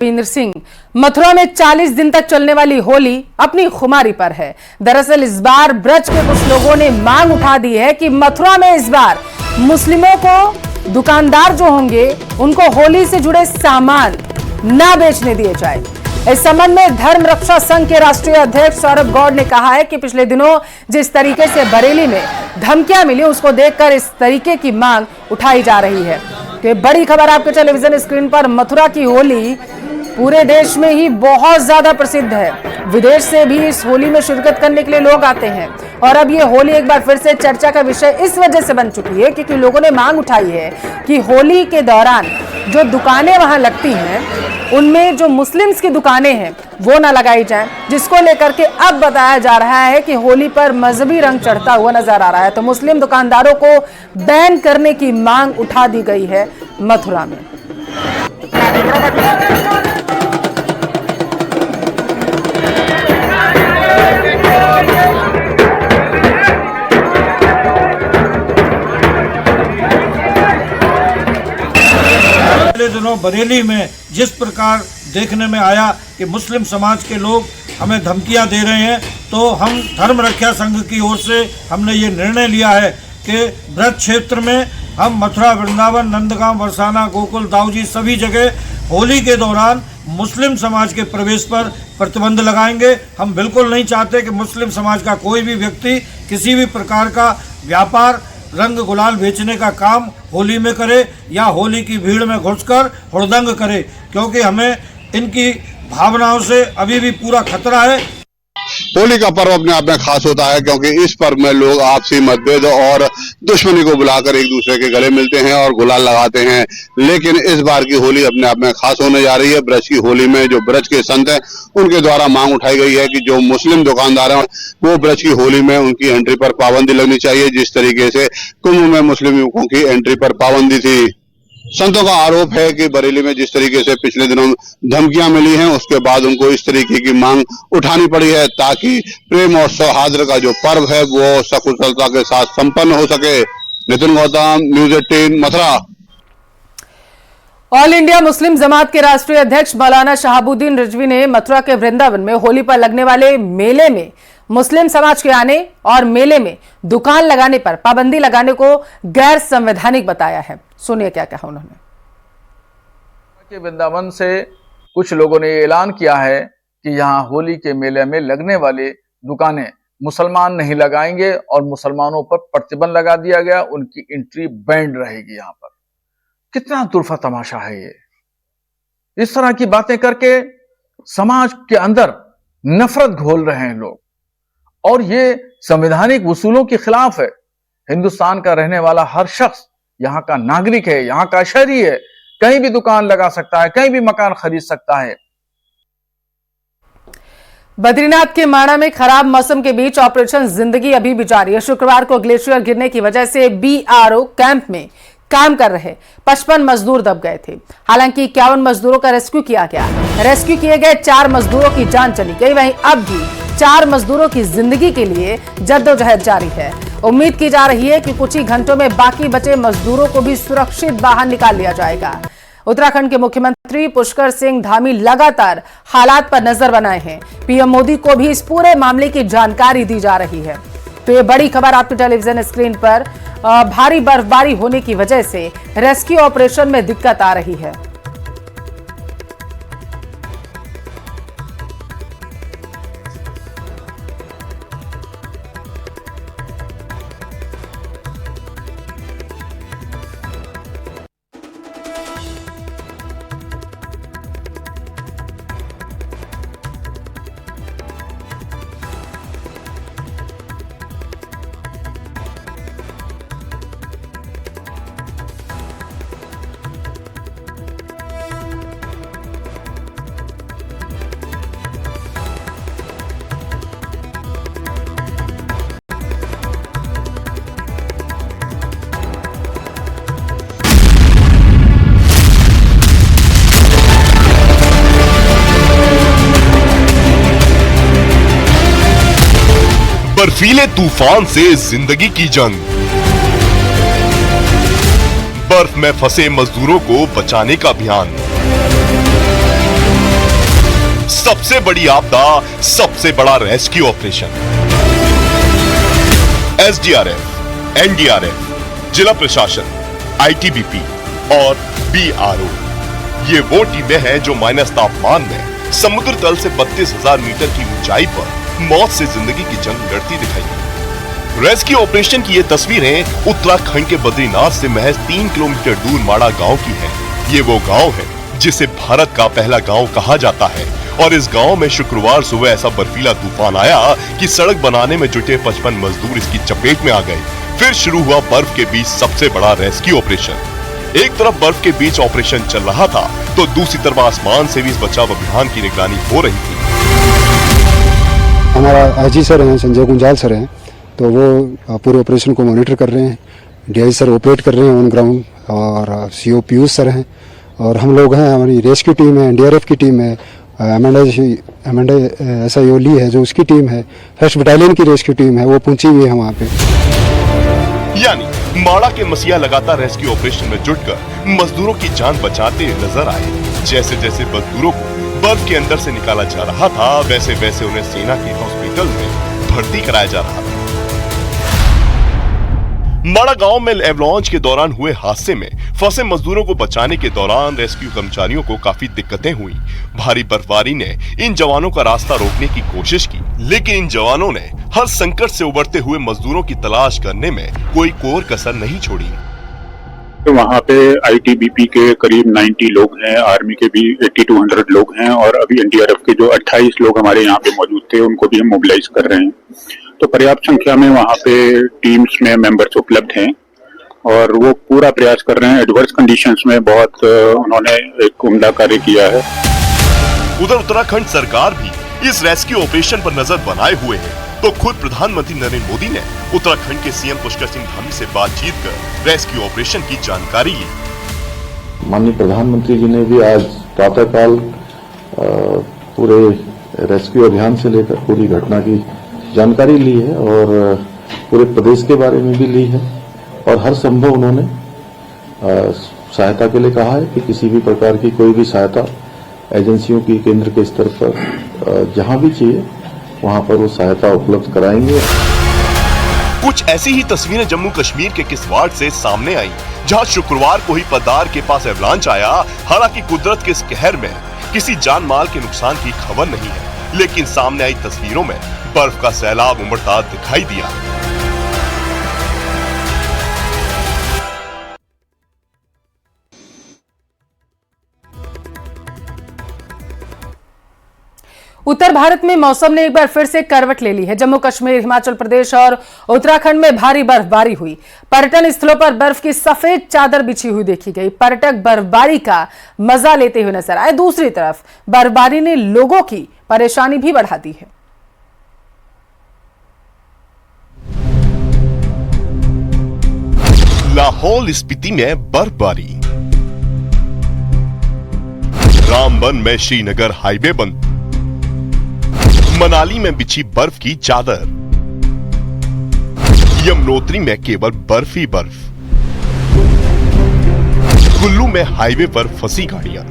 भूपेंद्र सिंह। मथुरा में 40 दिन तक चलने वाली होली अपनी खुमारी पर है। दरअसल इस बार ब्रज के कुछ लोगों ने मांग उठा दी है कि मथुरा में इस बार मुस्लिमों को दुकानदार जो होंगे उनको होली से जुड़े सामान ना बेचने दिए जाए। इस संबंध में धर्म रक्षा संघ के राष्ट्रीय अध्यक्ष सौरभ गौड़ ने कहा है कि पिछले दिनों जिस तरीके से बरेली में धमकियां मिली उसको देखकर इस तरीके की मांग उठाई जा रही है। कि बड़ी खबर आपके टेलीविजन स्क्रीन पर। मथुरा की होली पूरे देश में ही बहुत ज्यादा प्रसिद्ध है। विदेश से भी इस होली में शिरकत करने के लिए लोग आते हैं और अब ये होली एक बार फिर से चर्चा का विषय इस वजह से बन चुकी है क्योंकि लोगों ने मांग उठाई है कि होली के दौरान जो दुकानें वहां लगती हैं उनमें जो मुस्लिम्स की दुकानें हैं वो ना लगाई जाएं, जिसको लेकर के अब बताया जा रहा है कि होली पर मजहबी रंग चढ़ता हुआ नजर आ रहा है। तो मुस्लिम दुकानदारों को बैन करने की मांग उठा दी गई है मथुरा में। दिनों बरेली में जिस प्रकार देखने में आया कि मुस्लिम समाज के लोग हमें धमकियां दे रहे हैं, तो हम धर्म रक्षा संघ की ओर से हमने ये निर्णय लिया है कि ब्रज क्षेत्र में हम मथुरा, वृंदावन, नंदगांव, बरसाना, गोकुल, दाऊजी सभी जगह होली के दौरान मुस्लिम समाज के प्रवेश पर प्रतिबंध लगाएंगे। हम बिल्कुल नहीं चाहते कि मुस्लिम समाज का कोई भी व्यक्ति किसी भी प्रकार का व्यापार रंग गुलाल बेचने का काम होली में करे या होली की भीड़ में घुसकर हुड़दंग करे, क्योंकि हमें इनकी भावनाओं से अभी भी पूरा खतरा है। होली का पर्व अपने आप में खास होता है क्योंकि इस पर्व में लोग आपसी मतभेद और दुश्मनी को बुलाकर एक दूसरे के गले मिलते हैं और गुलाल लगाते हैं। लेकिन इस बार की होली अपने आप में खास होने जा रही है। ब्रज की होली में जो ब्रज के संत हैं उनके द्वारा मांग उठाई गई है कि जो मुस्लिम दुकानदार हैं वो ब्रज की होली में उनकी एंट्री पर पाबंदी लगनी चाहिए, जिस तरीके से कुंभ में मुस्लिम युवकों की एंट्री पर पाबंदी थी। संतों का आरोप है कि बरेली में जिस तरीके से पिछले दिनों धमकियां मिली हैं उसके बाद उनको इस तरीके की मांग उठानी पड़ी है ताकि प्रेम और सौहार्द का जो पर्व है वो सकुशलता के साथ संपन्न हो सके। Nitin Gautam, news 18, Mathura. All India Muslim Jamaat के राष्ट्रीय अध्यक्ष मौलाना शहाबुद्दीन रिजवी ने मथुरा के वृंदावन में होली पर लगने वाले मेले में मुस्लिम समाज के आने और मेले में दुकान लगाने पर पाबंदी लगाने को गैर संवैधानिक बताया है। सुनिए क्या कहा उन्होंने। वृंदावन से कुछ लोगों ने ऐलान किया है कि यहाँ होली के मेले में लगने वाली दुकानें मुसलमान नहीं लगाएंगे और मुसलमानों पर प्रतिबंध लगा दिया गया, उनकी एंट्री बैंड रहेगी। यहाँ पर कितना दुर्फा तमाशा है ये। इस तरह की बातें करके समाज के अंदर नफरत घोल रहे हैं लोग और ये संवैधानिक उसूलों के खिलाफ है। हिंदुस्तान का रहने वाला हर शख्स यहाँ का नागरिक है, यहाँ का शहरी है, कहीं भी दुकान लगा सकता है, कहीं भी मकान खरीद सकता है। बद्रीनाथ के माणा में खराब मौसम के बीच ऑपरेशन जिंदगी अभी भी जारी है। शुक्रवार को ग्लेशियर गिरने की वजह से BRO कैंप में काम कर रहे 55 मजदूर दब गए थे। हालांकि 51 मजदूरों का रेस्क्यू किया गया। रेस्क्यू किए गए 4 मजदूरों की जान चली गई। वहीं अब भी 4 मजदूरों की जिंदगी के लिए जद्दोजहद जारी है। उम्मीद की जा रही है कि कुछ ही घंटों में बाकी बचे मजदूरों को भी सुरक्षित बाहर निकाल लिया जाएगा। उत्तराखंड के मुख्यमंत्री पुष्कर सिंह धामी लगातार हालात पर नजर बनाए हैं। पीएम मोदी को भी इस पूरे मामले की जानकारी दी जा रही है। तो ये बड़ी खबर आपके टेलीविजन स्क्रीन पर। भारी बर्फबारी होने की वजह से रेस्क्यू ऑपरेशन में दिक्कत आ रही है। बर्फीले तूफान से जिंदगी की जंग। बर्फ में फंसे मजदूरों को बचाने का अभियान। सबसे बड़ी आपदा, सबसे बड़ा रेस्क्यू ऑपरेशन। एसडीआरएफ, एनडीआरएफ, जिला प्रशासन, आईटीबीपी और बीआरओ, ये वो टीमें हैं जो माइनस तापमान में समुद्र तल से 32,000 मीटर की ऊंचाई पर मौत से जिंदगी की जंग लड़ती दिखाई। रेस्क्यू ऑपरेशन की ये तस्वीरें उत्तराखंड के बद्रीनाथ से महज 3 किलोमीटर दूर माड़ा गांव की हैं। ये वो गांव है जिसे भारत का पहला गांव कहा जाता है और इस गांव में शुक्रवार सुबह ऐसा बर्फीला तूफान आया कि सड़क बनाने में जुटे 55 मजदूर इसकी चपेट में आ गए। फिर शुरू हुआ बर्फ के बीच सबसे बड़ा रेस्क्यू ऑपरेशन। एक तरफ बर्फ के बीच ऑपरेशन चल रहा था तो दूसरी तरफ आसमान से भी इस बचाव अभियान की निगरानी हो रही थी। हमारा आईजी सर हैं, संजय गुंजाल सर हैं, तो वो पूरे ऑपरेशन को मॉनिटर कर रहे हैं। डीआई सर ऑपरेट कर रहे हैं ऑन ग्राउंड और सीओ पीयूष सर हैं और हम लोग हैं। हमारी रेस्क्यू टीम है, एनडीआरएफ की टीम है, एसआई ओली है जो उसकी टीम है, 1st बटालियन की रेस्क्यू टीम है, वो पहुंची हुई है वहाँ पे। यानी माड़ा के मसीहा लगातार रेस्क्यू ऑपरेशन में जुटकर मजदूरों की जान बचाते नजर आए। जैसे जैसे मजदूरों को बर्फ के अंदर से निकाला जा रहा था वैसे वैसे उन्हें सेना के हॉस्पिटल में भर्ती कराया जा रहा था। माड़ा गांव में एवलांच के दौरान हुए हादसे में फंसे मजदूरों को बचाने के दौरान रेस्क्यू कर्मचारियों को काफी दिक्कतें हुई। भारी बर्फबारी ने इन जवानों का रास्ता रोकने की कोशिश की, लेकिन इन जवानों ने हर संकट से उबरते हुए मजदूरों की तलाश करने में कोई कोर कसर नहीं छोड़ी। तो वहाँ पे आईटीबीपी के करीब 90 लोग हैं, आर्मी के भी 80 to 100 लोग हैं और अभी एनडीआरएफ के जो 28 लोग हमारे यहाँ पे मौजूद थे उनको भी हम मोबिलाइज कर रहे हैं। तो पर्याप्त संख्या में वहाँ पे टीम्स में मेंबर्स उपलब्ध हैं और वो पूरा प्रयास कर रहे हैं। एडवर्स कंडीशंस में बहुत उन्होंने एक उम्दा कार्य किया है। उधर उत्तराखंड सरकार भी इस रेस्क्यू ऑपरेशन पर नजर बनाए हुए है, तो खुद प्रधानमंत्री नरेंद्र मोदी ने उत्तराखंड के सीएम पुष्कर सिंह धामी से बातचीत कर रेस्क्यू ऑपरेशन की जानकारी ली। माननीय प्रधानमंत्री जी ने भी आज प्रातःकाल पूरे रेस्क्यू अभियान से लेकर पूरी घटना की जानकारी ली है और पूरे प्रदेश के बारे में भी ली है और हर संभव उन्होंने सहायता के लिए कहा है कि किसी भी प्रकार की कोई भी सहायता एजेंसियों की केंद्र के स्तर पर जहां भी चाहिए वहां पर वो सहायता उपलब्ध कराएंगे। कुछ ऐसी ही तस्वीरें जम्मू कश्मीर के किश्तवाड़ से सामने आई, जहां शुक्रवार को ही पदार के पास एवलांच आया। हालांकि कुदरत के इस कहर में किसी जान माल के नुकसान की खबर नहीं है, लेकिन सामने आई तस्वीरों में बर्फ का सैलाब उमड़ता दिखाई दिया। उत्तर भारत में मौसम ने एक बार फिर से करवट ले ली है। जम्मू कश्मीर, हिमाचल प्रदेश और उत्तराखंड में भारी बर्फबारी हुई। पर्यटन स्थलों पर बर्फ की सफेद चादर बिछी हुई देखी गई। पर्यटक बर्फबारी का मजा लेते हुए नजर आए। दूसरी तरफ बर्फबारी ने लोगों की परेशानी भी बढ़ा दी है। लाहौल स्पीति में बर्फबारी, रामबन में श्रीनगर हाईवे बंद, मनाली में बिछी बर्फ की चादर, यमुनोत्री में केवल बर्फ ही बर्फ, कुल्लू में हाईवे पर फंसी गाड़ियां।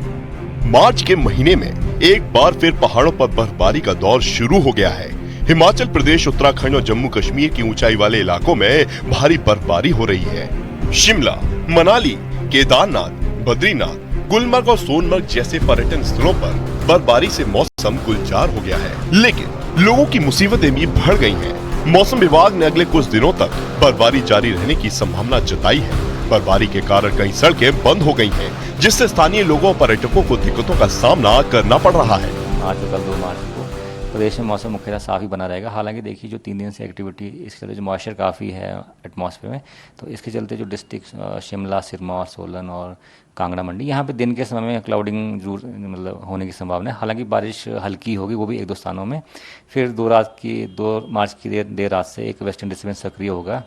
मार्च के महीने में एक बार फिर पहाड़ों पर बर्फबारी का दौर शुरू हो गया है। हिमाचल प्रदेश, उत्तराखंड और जम्मू कश्मीर की ऊंचाई वाले इलाकों में भारी बर्फबारी हो रही है। शिमला, मनाली, केदारनाथ, बद्रीनाथ, गुलमर्ग और सोनमर्ग जैसे पर्यटन स्थलों पर बर्फबारी से मौसम गुलजार हो गया है, लेकिन लोगों की मुसीबतें भी बढ़ गई हैं। मौसम विभाग ने अगले कुछ दिनों तक बर्फबारी जारी रहने की संभावना जताई है। बर्फबारी के कारण कई सड़कें बंद हो गई हैं, जिससे स्थानीय लोगों और पर्यटकों को दिक्कतों का सामना करना पड़ रहा है। आज और कल 2 मार्च को प्रदेश में मौसम मुख्यतः साफ ही बना रहेगा। हालांकि देखिए जो 3 दिन से एक्टिविटी, इसके चलते जो मॉइस्चर काफ़ी है एटमॉस्फेयर में, तो इसके चलते जो डिस्ट्रिक्ट शिमला, सिरमौर, सोलन और कांगड़ा मंडी, यहाँ पे दिन के समय में क्लाउडिंग जरूर मतलब होने की संभावना है। हालांकि बारिश हल्की होगी, वो भी 1-2 स्थानों में। फिर 2 मार्च की देर रात से एक वेस्टर्न डिस्टर्बेंस सक्रिय होगा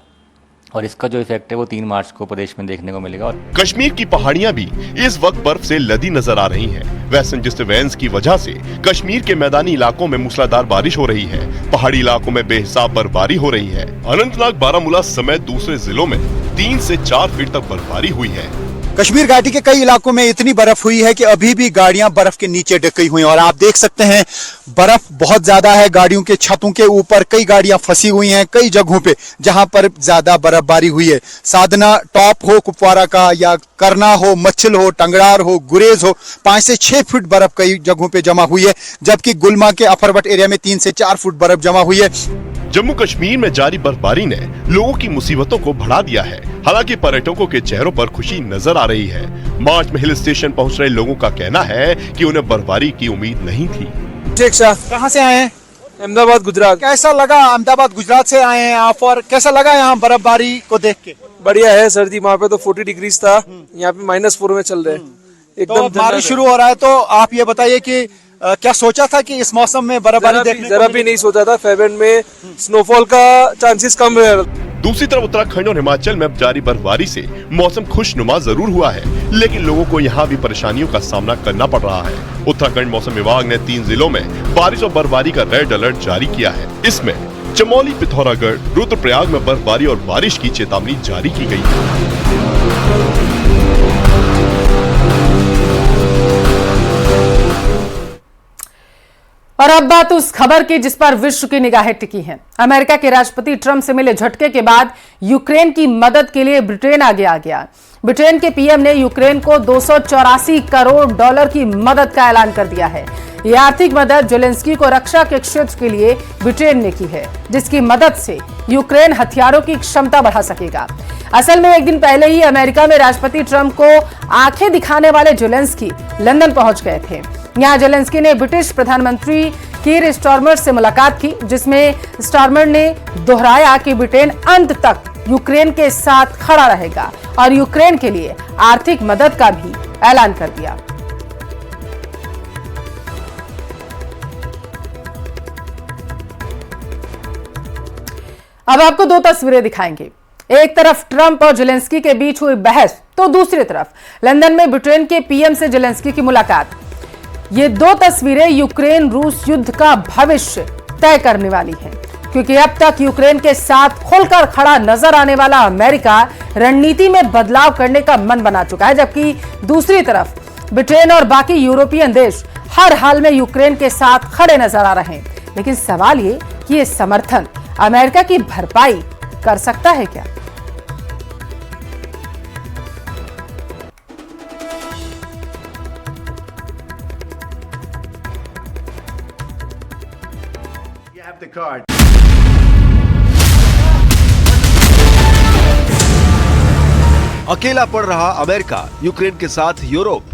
और इसका जो इफेक्ट है वो 3 मार्च को प्रदेश में देखने को मिलेगा। और कश्मीर की पहाड़ियां भी इस वक्त बर्फ से लदी नजर आ रही हैं। वेस्टर्न डिस्टर्बेंस की वजह से कश्मीर के मैदानी इलाकों में मूसलाधार बारिश हो रही है। पहाड़ी इलाकों में बेहिसाब बर्फबारी हो रही है। अनंतनाग, बारामूला समेत दूसरे जिलों में 3 से 4 फीट तक बर्फबारी हुई है। कश्मीर घाटी के कई इलाकों में इतनी बर्फ हुई है कि अभी भी गाड़ियां बर्फ के नीचे डक गई हुई हैं और आप देख सकते हैं बर्फ बहुत ज्यादा है। गाड़ियों के छतों के ऊपर कई गाड़ियां फंसी हुई हैं कई जगहों पे जहां पर ज्यादा बर्फबारी हुई है। साधना टॉप हो कुपवारा का या करना हो, मच्छल हो, टंगड़ार हो, गुरेज हो, 5 से 6 फुट बर्फ कई जगहों पे जमा हुई है, जबकि गुलमा के अफरवट एरिया में 3 से 4 फुट बर्फ जमा हुई है। जम्मू कश्मीर में जारी बर्फबारी ने लोगों की मुसीबतों को बढ़ा दिया है। हालांकि पर्यटकों के चेहरों पर खुशी नजर आ रही है। मार्च में हिल स्टेशन पहुंच रहे लोगों का कहना है कि उन्हें बर्फबारी की उम्मीद नहीं थी। ठीक सर, कहाँ से आए हैं? अहमदाबाद गुजरात। कैसा लगा? अहमदाबाद गुजरात से आए हैं आप, और कैसा लगा यहाँ बर्फबारी को देख के? बढ़िया है सर्दी, वहाँ पे तो 40 डिग्रीज था, यहाँ पे -4 में चल रहे हैं। एकदम तो बारिश शुरू हो रहा है, तो आप ये बताइए कि क्या सोचा था कि इस मौसम में बर्फबारी देखने? जरा भी नहीं सोचा था। फेब्रुअरी में स्नोफॉल का चांसेस कम है। दूसरी तरफ उत्तराखंड और हिमाचल में जारी बर्फबारी से मौसम खुशनुमा जरूर हुआ है, लेकिन लोगों को यहाँ भी परेशानियों का सामना करना पड़ रहा है। उत्तराखंड मौसम विभाग ने 3 जिलों में बारिश और बर्फबारी का रेड अलर्ट जारी किया है। इसमें चमोली, पिथौरागढ़, रुद्रप्रयाग में बर्फबारी और बारिश की चेतावनी जारी की गई है। और अब बात उस खबर की जिस पर विश्व की निगाहें टिकी हैं। अमेरिका के राष्ट्रपति ट्रंप से मिले झटके के बाद यूक्रेन की मदद के लिए ब्रिटेन आगे आ गया। ब्रिटेन के पीएम ने यूक्रेन को $284 करोड़ की मदद का ऐलान कर दिया है। यह आर्थिक मदद जेलेंस्की को रक्षा के क्षेत्र के लिए ब्रिटेन ने की है, जिसकी मदद से यूक्रेन हथियारों की क्षमता बढ़ा सकेगा। असल में एक दिन पहले ही अमेरिका में राष्ट्रपति ट्रंप को आंखें दिखाने वाले जेलेंस्की लंदन पहुंच गए थे। यहां जेलेंस्की ने ब्रिटिश प्रधानमंत्री कीर स्टारमर से मुलाकात की, जिसमें स्टारमर ने दोहराया कि ब्रिटेन अंत तक यूक्रेन के साथ खड़ा रहेगा और यूक्रेन के लिए आर्थिक मदद का भी ऐलान कर दिया। अब आपको 2 तस्वीरें दिखाएंगे। एक तरफ ट्रंप और जेलेंस्की के बीच हुई बहस, तो दूसरी तरफ लंदन में ब्रिटेन के पीएम से जेलेंस्की की मुलाकात। ये 2 तस्वीरें यूक्रेन रूस युद्ध का भविष्य तय करने वाली हैं, क्योंकि अब तक यूक्रेन के साथ खुलकर खड़ा नजर आने वाला अमेरिका रणनीति में बदलाव करने का मन बना चुका है, जबकि दूसरी तरफ ब्रिटेन और बाकी यूरोपियन देश हर हाल में यूक्रेन के साथ खड़े नजर आ रहे हैं। लेकिन सवाल ये कि ये समर्थन अमेरिका की भरपाई कर सकता है क्या? अकेला पड़ रहा अमेरिका यूक्रेन के साथ यूरोप।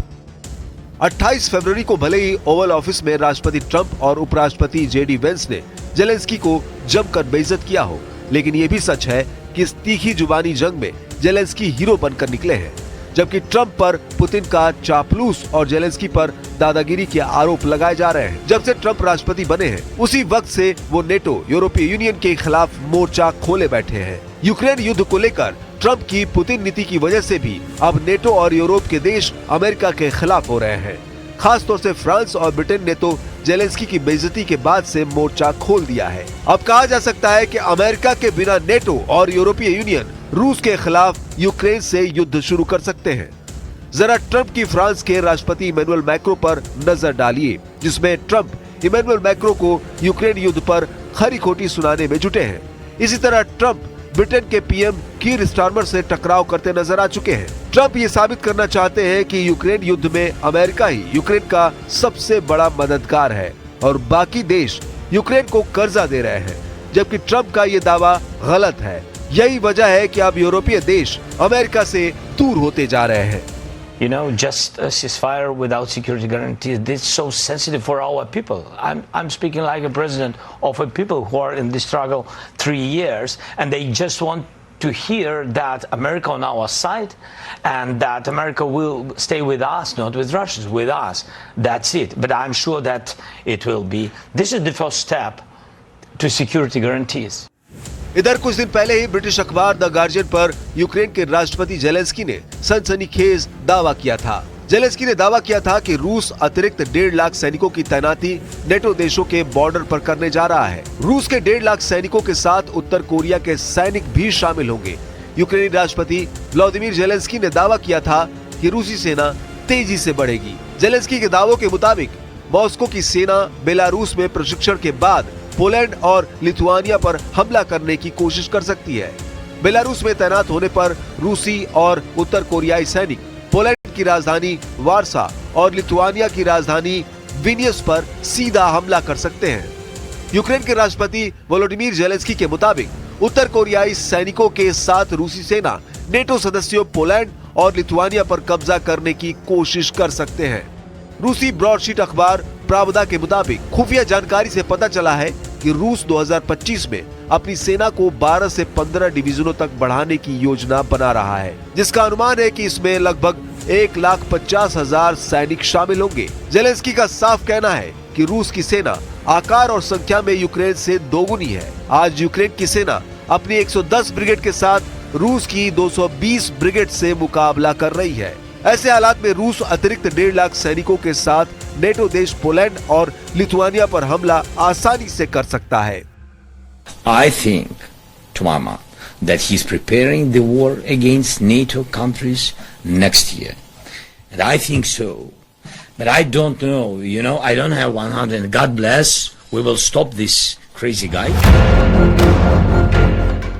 28 फरवरी को भले ही ओवल ऑफिस में राष्ट्रपति ट्रंप और उपराष्ट्रपति जेडी वेंस ने जेलेंस्की को जमकर बेइज्जत किया हो, लेकिन ये भी सच है कि इस तीखी जुबानी जंग में जेलेंस्की हीरो बनकर निकले हैं, जबकि ट्रंप पर पुतिन का चापलूस और जेलेंस्की पर दादागिरी के आरोप लगाए जा रहे हैं। जब से ट्रंप राष्ट्रपति बने हैं, उसी वक्त से वो नेटो, यूरोपीय यूनियन के खिलाफ मोर्चा खोले बैठे हैं। यूक्रेन युद्ध को लेकर ट्रंप की पुतिन नीति की वजह से भी अब नेटो और यूरोप के देश अमेरिका के खिलाफ हो रहे हैं। खास तौर से फ्रांस और ब्रिटेन ने तो जेलेंस्की की बेइज्जती के बाद से मोर्चा खोल दिया है। अब कहा जा सकता है कि अमेरिका के बिना नेटो और यूरोपीय यूनियन रूस के खिलाफ यूक्रेन से युद्ध शुरू कर सकते हैं। जरा ट्रंप की फ्रांस के राष्ट्रपति इमैनुअल मैक्रो पर नजर डालिए, जिसमें ट्रंप इमैनुअल मैक्रो को यूक्रेन युद्ध पर खरी खोटी सुनाने में जुटे हैं। इसी तरह ट्रंप ब्रिटेन के पीएम कीर स्टारमर से टकराव करते नजर आ चुके हैं। ट्रंप ये साबित करना चाहते हैं कि यूक्रेन युद्ध में अमेरिका ही यूक्रेन का सबसे बड़ा मददगार है और बाकी देश यूक्रेन को कर्जा दे रहे हैं, जबकि ट्रंप का ये दावा गलत है। यही वजह है कि अब यूरोपीय देश अमेरिका से दूर होते जा रहे हैं। You know, just a ceasefire without security guarantees, this is so sensitive for our people. I'm speaking like a president of a people who are in this struggle 3 years, and they just want to hear that America on our side, and that America will stay with us, not with Russians, with us. That's it. But I'm sure that it will be. This is the first step to security guarantees. इधर कुछ दिन पहले ही British अखबार the guardian पर Ukraine के राष्ट्रपति Zelensky ने सनसनीखेज दावा किया था। जेलेंस्की ने दावा किया था कि रूस अतिरिक्त 1.5 लाख सैनिकों की तैनाती नेटो देशों के बॉर्डर पर करने जा रहा है। रूस के 1.5 लाख सैनिकों के साथ उत्तर कोरिया के सैनिक भी शामिल होंगे। यूक्रेनी राष्ट्रपति व्लादिमीर जेलेंस्की ने दावा किया था कि रूसी सेना तेजी से बढ़ेगी। जेलेंस्की के दावों के मुताबिक मॉस्को की सेना बेलारूस में प्रशिक्षण के बाद पोलैंड और लिथुआनिया पर हमला करने की कोशिश कर सकती है। बेलारूस में तैनात होने पर रूसी और उत्तर कोरियाई सैनिक पोलैंड की राजधानी वार्सा और लिथुआनिया की राजधानी विनियस पर सीधा हमला कर सकते हैं। यूक्रेन के राष्ट्रपति वोलोडिमीर जेलेंस्की के मुताबिक उत्तर कोरियाई सैनिकों के साथ रूसी सेना नेटो सदस्यों पोलैंड और लिथुआनिया पर कब्जा करने की कोशिश कर सकते हैं। रूसी ब्रॉडशीट अखबार प्रावदा के मुताबिक खुफिया जानकारी से पता चला है कि रूस 2025 में अपनी सेना को 12 से 15 डिवीजनों तक बढ़ाने की योजना बना रहा है, जिसका अनुमान है कि इसमें लगभग 1,50,000 सैनिक शामिल होंगे। जेलेंस्की का साफ कहना है कि रूस की सेना आकार और संख्या में यूक्रेन से दोगुनी है। आज यूक्रेन की सेना अपनी 110 ब्रिगेड के साथ रूस की 220 ब्रिगेड से मुकाबला कर रही है। ऐसे हालात में रूस अतिरिक्त 1.5 लाख सैनिकों के साथ नेटो देश पोलैंड और लिथुआनिया पर हमला आसानी से कर सकता है। I think, to my mind, that he's preparing the war against NATO countries next year. And I think so. But I don't know, I don't have 100. God bless, we will stop this crazy guy.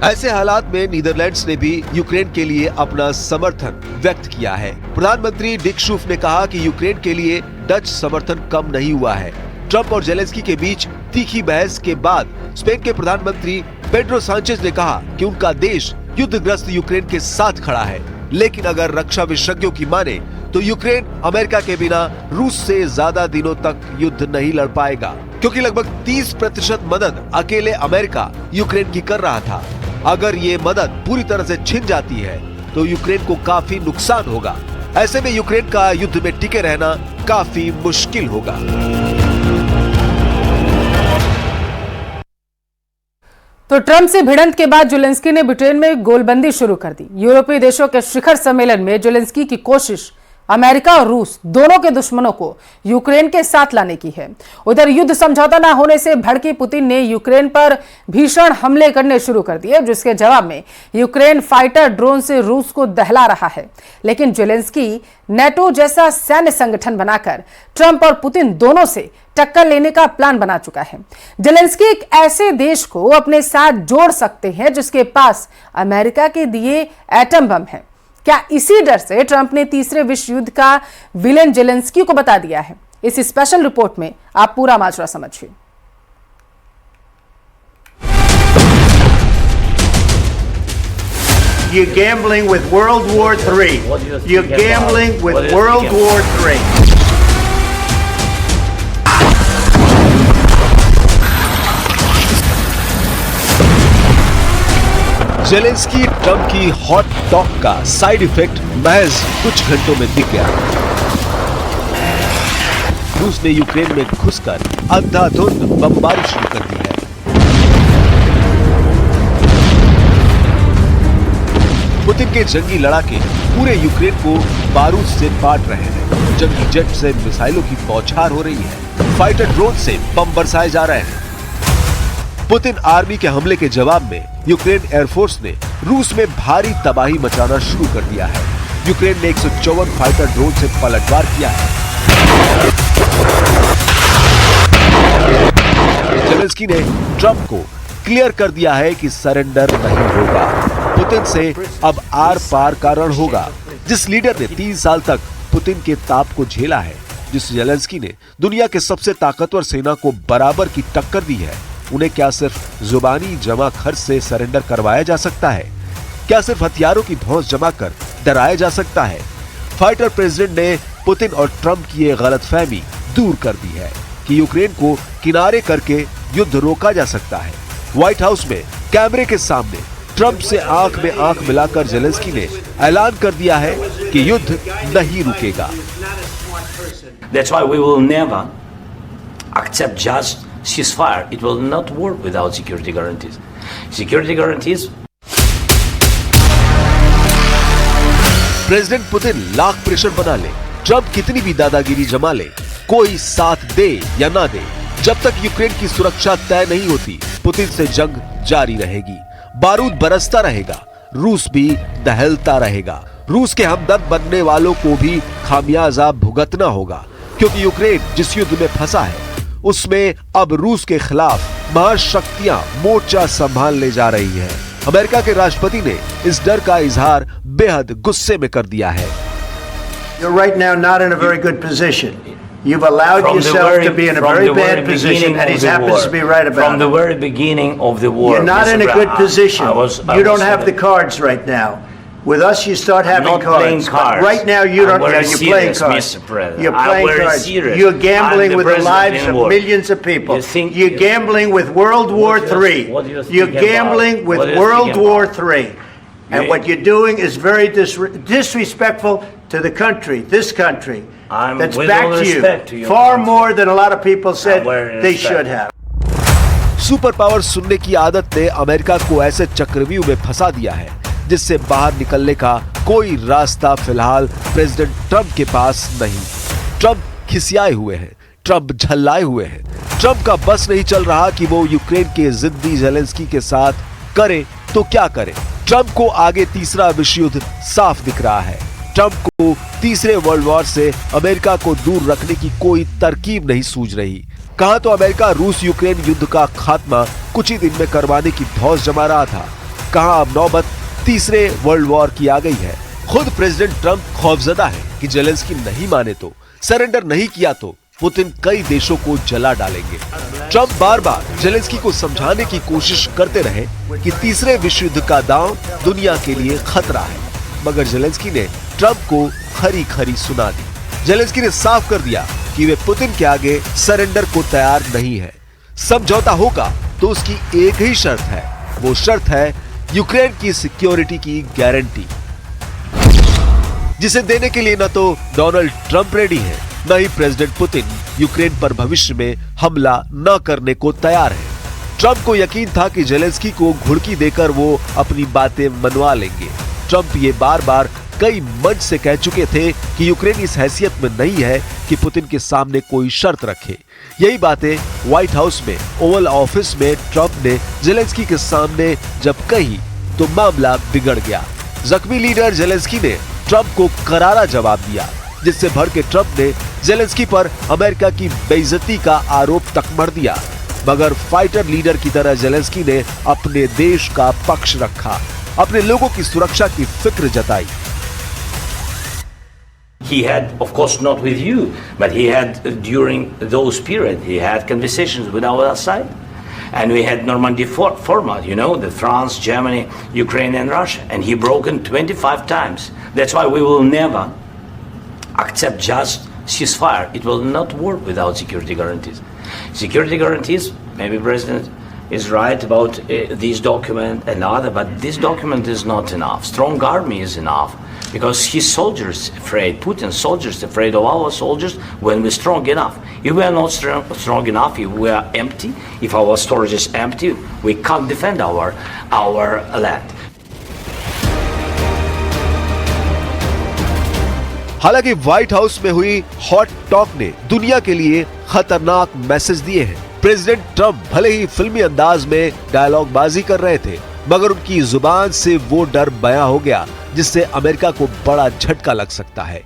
ऐसे हालात में Netherlands ने भी Ukraine के लिए अपना समर्थन व्यक्त किया है। प्रधानमंत्री डिक शूफ ने कहा कि यूक्रेन के लिए डच समर्थन कम नहीं हुआ है। ट्रंप और जेलेंस्की के बीच तीखी बहस के बाद स्पेन के प्रधानमंत्री पेड्रो सांचेज ने कहा कि उनका देश युद्धग्रस्त यूक्रेन के साथ खड़ा है, लेकिन अगर रक्षा विशेषज्ञों की माने तो यूक्रेन अमेरिका के बिना रूस से ज्यादा दिनों तक युद्ध नहीं लड़ पाएगा, क्योंकि लगभग 30% मदद अकेले अमेरिका यूक्रेन की कर रहा था। अगर ये मदद पूरी तरह से छिन जाती है तो यूक्रेन को काफी नुकसान होगा। ऐसे में यूक्रेन का युद्ध में टिके रहना काफी मुश्किल होगा। तो ट्रंप से भिड़ंत के बाद जेलेंस्की ने ब्रिटेन में गोलबंदी शुरू कर दी। यूरोपीय देशों के शिखर सम्मेलन में जेलेंस्की की कोशिश अमेरिका और रूस दोनों के दुश्मनों को यूक्रेन के साथ लाने की है। उधर युद्ध समझौता न होने से भड़की पुतिन ने यूक्रेन पर भीषण हमले करने शुरू कर दिए, जिसके जवाब में यूक्रेन फाइटर ड्रोन से रूस को दहला रहा है। लेकिन जेलेंस्की नेटो जैसा सैन्य संगठन बनाकर ट्रंप और पुतिन दोनों से टक्कर लेने का प्लान बना चुका है। जेलेंस्की एक ऐसे देश को अपने साथ जोड़ सकते हैं जिसके पास अमेरिका के दिए एटम बम है। क्या इसी डर से ट्रंप ने तीसरे विश्व युद्ध का विलेन जेलेंस्की को बता दिया है? इस स्पेशल रिपोर्ट में आप पूरा माजरा समझिए। You're gambling with World War III. You're gambling with World War III. Zelensky Trump की हॉट टॉक का साइड इफेक्ट महज कुछ घंटों में दिख गया। रूस ने यूक्रेन में घुसकर अंधाधुंध बमबारी शुरू कर दी है। पुतिन के जंगी लड़ाके पूरे यूक्रेन को बारूद से पाट रहे हैं। जंगी जेट से मिसाइलों की बौछार हो रही है। फाइटर ड्रोन से बम बरसाए जा रहे हैं। पुतिन आर्मी के हमले के जवाब में यूक्रेन एयरफोर्स ने रूस में भारी तबाही मचाना शुरू कर दिया है। यूक्रेन ने 154 फाइटर ड्रोन से पलटवार किया है। जेलेंस्की ने ट्रंप को क्लियर कर दिया है कि सरेंडर नहीं होगा। पुतिन से अब आर पार का रण होगा। जिस लीडर ने 3 साल तक पुतिन के ताप को झेला है, जिस जेलेंस्की ने दुनिया के सबसे ताकतवर सेना को बराबर की टक्कर दी है, उन्हें क्या सिर्फ जुबानी जमा खर्च से सरेंडर करवाया जा सकता है? क्या सिर्फ हथियारों की धौंस जमा कर डराया जा सकता है? फाइटर प्रेसिडेंट ने पुतिन और ट्रंप की ये गलतफहमी दूर कर दी है कि यूक्रेन को किनारे करके युद्ध रोका जा सकता है। व्हाइट हाउस में कैमरे के सामने ट्रंप से आंख में आंख मिलाकर जेलेंस्की ने ऐलान कर दिया है कि युद्ध नहीं रुकेगा। That's why we will never accept just ceasefire. It will not work without security guarantees. Security guarantees. President Putin lakh pressure बना ले, ट्रंप कितनी भी दादागिरी जमा ले, कोई साथ दे या ना दे, जब तक यूक्रेन की सुरक्षा तय नहीं होती, पुतिन से जंग जारी रहेगी। बारूद बरसता रहेगा, रूस भी दहलता रहेगा। रूस के हमदर्द बनने वालों को भी खामियाजा भुगतना होगा, क्योंकि यूक्रेन जिस युद्ध में फंसा है उसमें अब रूस के खिलाफ महाशक्तियां मोर्चा संभालने जा रही हैं। अमेरिका के राष्ट्रपति ने इस डर का इजहार बेहद गुस्से में कर दिया है। You're right now not in a very good position. You've allowed yourself to be in a very bad position, and he happens to be right about it. From the very beginning of the war, you're not in a good position. You don't have the cards right now. With us, you start having cards. But right now, you don't. You're playing cards. You're playing cards. You're gambling with the lives of millions of people. You're gambling with World War III. You're gambling with World War III. And what you're doing is very disrespectful to the country, this country, that's backed you far more than a lot of people said they should have. Super power सुनने की आदत ने America को ऐसे चक्रव्यूह में फंसा दिया है जिससे बाहर निकलने का कोई रास्ता फिलहाल प्रेसिडेंट ट्रंप के पास नहीं। ट्रंप खिसियाए हुए हैं, ट्रंप झल्लाए हुए हैं। ट्रंप का बस नहीं चल रहा कि वो यूक्रेन के जिद्दी ज़ेलेंस्की के साथ करे तो क्या करे। ट्रंप को आगे तीसरा विश्व युद्ध साफ दिख रहा है। ट्रंप को तीसरे वर्ल्ड वॉर से अमेरिका को दूर रखने की कोई तरकीब नहीं सूझ रही। कहां तो अमेरिका रूस यूक्रेन युद्ध का खात्मा कुछ ही दिन में करवाने की धौंस जमा रहा था, कहां अब नौबत तीसरे वर्ल्ड वॉर की आ गई है। खुद प्रेसिडेंट ट्रंप खौफजदा है कि ज़ेलेंस्की नहीं माने तो, सरेंडर नहीं किया तो पुतिन कई देशों को जला डालेंगे। ट्रंप बार बार ज़ेलेंस्की को समझाने की कोशिश करते रहे कि तीसरे विश्व युद्ध का दांव दुनिया के लिए खतरा है, मगर ज़ेलेंस्की ने ट्रंप को खरी खरी सुना दी। ज़ेलेंस्की ने साफ कर दिया कि वे पुतिन के आगे सरेंडर को तैयार नहीं है। समझौता होगा तो उसकी एक ही शर्त है, वो शर्त है यूक्रेन की सिक्योरिटी की गारंटी, जिसे देने के लिए न तो डोनाल्ड ट्रंप रेडी है, न ही प्रेसिडेंट पुतिन यूक्रेन पर भविष्य में हमला न करने को तैयार है। ट्रंप को यकीन था कि ज़ेलेंस्की को घुड़की देकर वो अपनी बातें मनवा लेंगे। ट्रंप ये बार बार कई मंच से कह चुके थे कि यूक्रेन इस हैसियत में नहीं है कि पुतिन के सामने कोई शर्त रखे। यही बातें व्हाइट हाउस में ओवल ऑफिस में ट्रंप ने ज़ेलेंस्की के सामने जब कही तो मामला बिगड़ गया। जख्मी लीडर ज़ेलेंस्की ने ट्रंप को करारा जवाब दिया, जिससे भड़के के ट्रंप ने ज़ेलेंस्की पर अमेरिका की बेइज्जती का आरोप तक मढ़ दिया, मगर फाइटर लीडर की तरह ज़ेलेंस्की ने अपने देश का पक्ष रखा, अपने लोगों की सुरक्षा की फिक्र जताई। He had, of course, not with you, but he had during those periods, he had conversations with our side. And we had Normandy format, you know, the France, Germany, Ukraine and Russia. And he broken 25 times. That's why we will never accept just ceasefire. It will not work without security guarantees. Security guarantees, maybe President is right about this document and other, but this document is not enough. Strong army is enough. Because his soldiers afraid, Putin's soldiers afraid of our soldiers when we're strong enough. If we are not strong enough, if we are empty, if our storage is empty, we can't defend our land. हालांकि white house में हुई hot talk ने दुनिया के लिए खतरनाक message दिए हैं। प्रेसिडेंट ट्रंप भले ही फिल्मी अंदाज में डायलॉग बाजी कर रहे थे, मगर उनकी जुबान से वो डर बयां हो गया जिससे अमेरिका को बड़ा झटका लग सकता है।